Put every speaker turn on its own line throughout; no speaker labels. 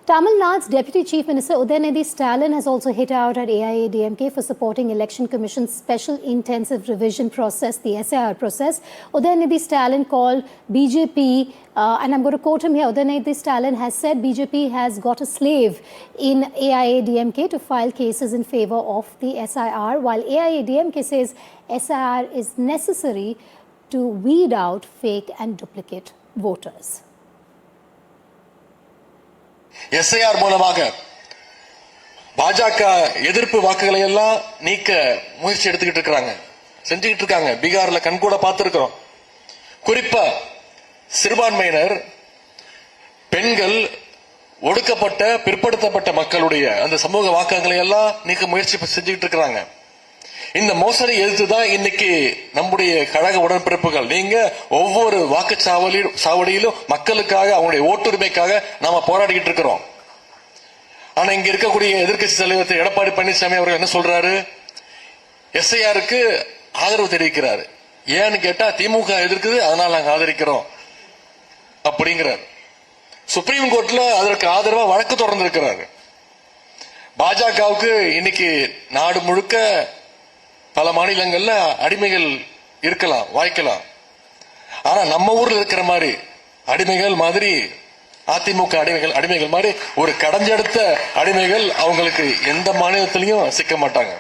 Tamil Nadu's Deputy Chief Minister Udayanidhi Stalin has also hit out at AIADMK for supporting Election Commission's Special Intensive Revision process, the SIR process. Udayanidhi Stalin called BJP, and I'm going to quote him here, Udayanidhi Stalin has said BJP has got a slave in AIADMK to file cases in favor of the SIR, while AIADMK says SIR is necessary to weed out fake and duplicate voters.
SIR மூலமாக பாஜக எதிர்ப்பு வாக்குகளை எல்லாம் நீக்க முயற்சி எடுத்துக்கிட்டு இருக்காங்க, செஞ்சுக்கிட்டு இருக்காங்க. பீகார்ல கண்கூட பார்த்திருக்கிறோம். குறிப்பா சிறுபான்மையினர், பெண்கள், ஒடுக்கப்பட்ட பிற்படுத்தப்பட்ட மக்களுடைய அந்த சமூக வாக்குகளை எல்லாம் நீக்க முயற்சி செஞ்சுக்கிட்டு இருக்கிறாங்க. இந்த மோசடி எதிர்த்துதான் இன்னைக்கு நம்முடைய கழக உடன்பிறப்புகள் நீங்க ஒவ்வொரு வாக்குச்சாவடியிலும் மக்களுக்காக அவங்களுடைய ஓட்டுரிமைக்காக நாம போராடிக்கிட்டு இருக்கிறோம். ஆனா இங்க இருக்கக்கூடிய எதிர்க்கட்சி தலைவர் திரு எடப்பாடி பழனிசாமி அவர்கள் என்ன சொல்றாரு? எஸ்ஐஆருக்கு ஆதரவு தெரிவிக்கிறாரு. ஏன்னு கேட்டா திமுக எதிர்க்குது, அதனால நாங்க ஆதரிக்கிறோம் அப்படிங்கிறார். சுப்ரீம் கோர்ட்ல அதற்கு ஆதரவா வழக்கு தொடர்ந்து இருக்கிறாரு. பாஜகவுக்கு இன்னைக்கு நாடு முழுக்க பல மாநிலங்கள்ல அடிமைகள் இருக்கலாம், வாய்க்கலாம். ஆனா நம்ம ஊர்ல இருக்கிற மாதிரி அடிமைகள் மாதிரி அதிமுக அடிமைகள் மாதிரி ஒரு கடைஞ்செடுத்த அடிமைகள் அவங்களுக்கு எந்த மாநிலத்திலையும் சிக்க மாட்டாங்க.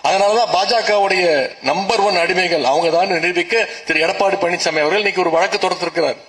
அதனாலதான் பாஜகவுடைய நம்பர் 1 அடிமைகள் அவங்க தான் நிரூபிக்க திரு எடப்பாடி பழனிசாமி அவர்கள் இன்னைக்கு ஒரு வழக்கு தொடர்ந்திருக்கிறார்.